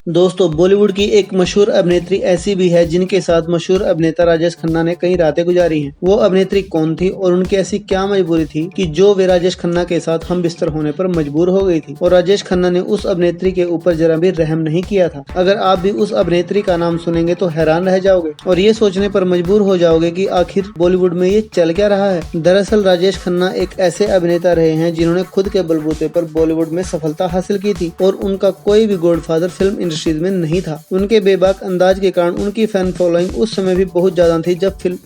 दोस्तों, बॉलीवुड की एक मशहूर अभिनेत्री ऐसी भी है जिनके साथ मशहूर अभिनेता राजेश खन्ना ने कई रातें गुजारी हैं। वो अभिनेत्री कौन थी और उनकी ऐसी क्या मजबूरी थी कि जो वे राजेश खन्ना के साथ हम बिस्तर होने पर मजबूर हो गई थी, और राजेश खन्ना ने उस अभिनेत्री के ऊपर जरा भी रहम नहीं किया था। अगर आप भी उस अभिनेत्री का नाम सुनेंगे तो हैरान रह जाओगे और ये सोचने पर मजबूर हो जाओगे कि आखिर बॉलीवुड में ये चल क्या रहा है। दरअसल राजेश खन्ना एक ऐसे अभिनेता रहे हैं जिन्होंने खुद के बलबूते पर बॉलीवुड में सफलता हासिल की थी और उनका कोई भी गॉडफादर फिल्म इंडस्ट्रीज में नहीं था। उनके बेबाक अंदाज के कारण उनकी फैन फॉलोइंग उस समय भी बहुत ज्यादा थी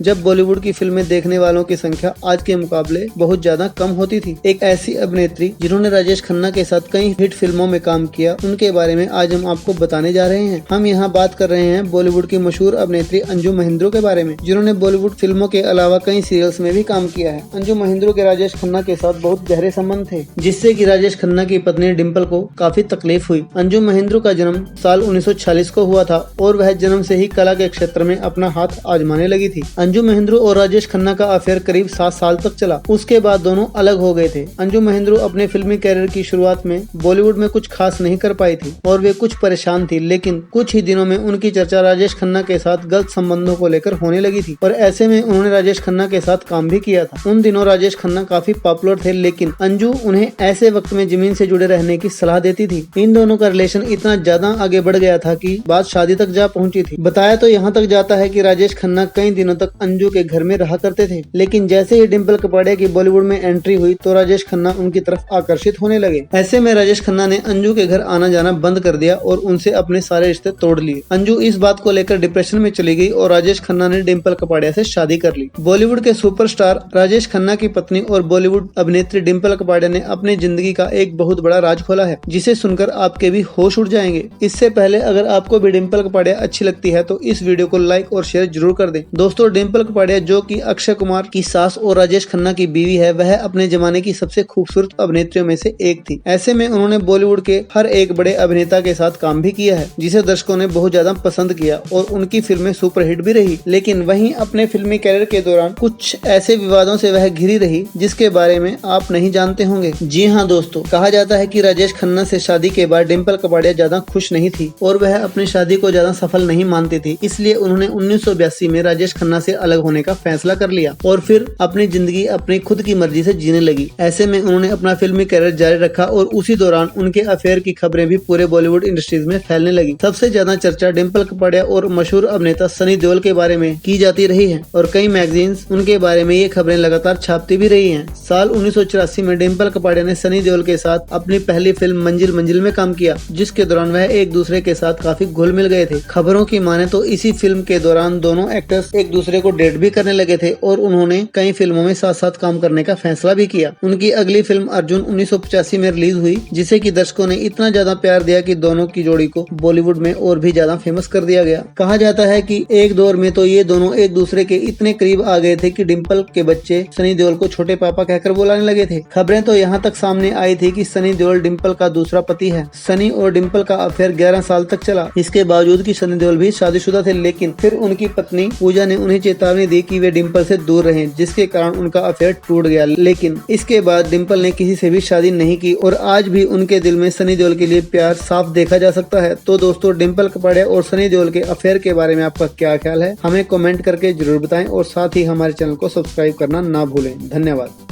जब बॉलीवुड की फिल्में देखने वालों की संख्या आज के मुकाबले बहुत ज्यादा कम होती थी। एक ऐसी अभिनेत्री जिन्होंने राजेश खन्ना के साथ कई हिट फिल्मों में काम किया, उनके बारे में आज हम आपको बताने जा रहे हैं। हम यहाँ बात कर रहे हैं बॉलीवुड की मशहूर अभिनेत्री अंजू महेंद्रू के बारे में, जिन्होंने बॉलीवुड फिल्मों के अलावा कई सीरियल्स में भी काम किया है। अंजू महेंद्रू के राजेश खन्ना के साथ बहुत गहरे संबंध थे, जिससे कि राजेश खन्ना की पत्नी डिम्पल को काफी तकलीफ हुई। अंजू महेंद्रू का जन्म साल 1946 को हुआ था और वह जन्म से ही कला के क्षेत्र में अपना हाथ आजमाने लगी थी। अंजू महेंद्रू और राजेश खन्ना का अफेयर करीब 7 साल तक चला। उसके बाद दोनों अलग हो गए थे। अंजू महेंद्रू अपने फिल्मी कैरियर की शुरुआत में बॉलीवुड में कुछ खास नहीं कर पाई थी और वे कुछ परेशान थी, लेकिन कुछ ही दिनों में उनकी चर्चा राजेश खन्ना के साथ गलत संबंधों को लेकर होने लगी थी और ऐसे में उन्होंने राजेश खन्ना के साथ काम भी किया था। उन दिनों राजेश खन्ना काफी पॉपुलर थे, लेकिन अंजू उन्हें ऐसे वक्त में जमीन से जुड़े रहने की सलाह देती थी। इन दोनों का रिलेशन इतना ज्यादा आगे बढ़ गया था कि बात शादी तक जा पहुंची थी। बताया तो यहाँ तक जाता है कि राजेश खन्ना कई दिनों तक अंजू के घर में रहा करते थे, लेकिन जैसे ही डिम्पल कपाड़िया की बॉलीवुड में एंट्री हुई तो राजेश खन्ना उनकी तरफ आकर्षित होने लगे। ऐसे में राजेश खन्ना ने अंजू के घर आना जाना बंद कर दिया और उनसे अपने सारे रिश्ते तोड़ लिए। अंजू इस बात को लेकर डिप्रेशन में चली गई और राजेश खन्ना ने डिम्पल कपाड़िया से शादी कर ली। बॉलीवुड के सुपरस्टार राजेश खन्ना की पत्नी और बॉलीवुड अभिनेत्री डिम्पल कपाड़िया ने अपनी जिंदगी का एक बहुत बड़ा राज खोला है, जिसे सुनकर आपके भी होश उड़ जाएंगे। इससे पहले अगर आपको भी डिम्पल कपाड़िया अच्छी लगती है तो इस वीडियो को लाइक और शेयर जरूर कर दें। दोस्तों, डिम्पल कपाड़िया जो कि अक्षय कुमार की सास और राजेश खन्ना की बीवी है, वह अपने जमाने की सबसे खूबसूरत अभिनेत्रियों में से एक थी। ऐसे में उन्होंने बॉलीवुड के हर एक बड़े अभिनेता के साथ काम भी किया है, जिसे दर्शकों ने बहुत ज्यादा पसंद किया और उनकी फिल्में सुपरहिट भी रही। लेकिन वहीं अपने फिल्मी कैरियर के दौरान कुछ ऐसे विवादों से वह घिरी रही जिसके बारे में आप नहीं जानते होंगे। जी हाँ दोस्तों, कहा जाता है कि राजेश खन्ना से शादी के बाद डिम्पल कपाड़िया ज्यादा खुश नहीं थी और वह अपनी शादी को ज्यादा सफल नहीं मानती थी। इसलिए उन्होंने 1982 में राजेश खन्ना से अलग होने का फैसला कर लिया और फिर अपनी जिंदगी अपनी खुद की मर्जी से जीने लगी। ऐसे में उन्होंने अपना फिल्मी कैरियर जारी रखा और उसी दौरान उनके अफेयर की खबरें भी पूरे बॉलीवुड इंडस्ट्रीज में फैलने लगी। सबसे ज्यादा चर्चा डिम्पल कपाड़िया और मशहूर अभिनेता सनी देओल के बारे में की जाती रही है और कई मैगजीन्स उनके बारे में ये खबरें लगातार छापती भी रही हैं। साल 1984 में डिम्पल कपाड़िया ने सनी देओल के साथ अपनी पहली फिल्म मंजिल मंजिल में काम किया, जिसके दौरान वह एक दूसरे के साथ काफी घुल मिल गए थे। खबरों की माने तो इसी फिल्म के दौरान दोनों एक्टर्स एक दूसरे को डेट भी करने लगे थे और उन्होंने कई फिल्मों में साथ साथ काम करने का फैसला भी किया। उनकी अगली फिल्म अर्जुन 1985 में रिलीज हुई, जिसे कि दर्शकों ने इतना ज्यादा प्यार दिया कि दोनों की जोड़ी को बॉलीवुड में और भी ज्यादा फेमस कर दिया गया। कहा जाता है कि एक दौर में तो ये दोनों एक दूसरे के इतने करीब आ गए थे कि डिम्पल के बच्चे सनी देओल को छोटे पापा कहकर बुलाने लगे थे। खबरें तो यहाँ तक सामने आई थी कि सनी देओल डिम्पल का दूसरा पति है। सनी और डिम्पल का अफेयर 11 साल तक चला। इसके बावजूद कि सनी देओल भी शादीशुदा थे, लेकिन फिर उनकी पत्नी पूजा ने उन्हें चेतावनी दी कि वे डिम्पल से दूर रहें, जिसके कारण उनका अफेयर टूट गया। लेकिन इसके बाद डिम्पल ने किसी से भी शादी नहीं की और आज भी उनके दिल में सनी देओल के लिए प्यार साफ देखा जा सकता है। तो दोस्तों, डिम्पल कपाड़िया और सनी देओल के अफेयर के बारे में आपका क्या ख्याल है, हमें कमेंट करके जरूर बताएं और साथ ही हमारे चैनल को सब्सक्राइब करना ना भूलें। धन्यवाद।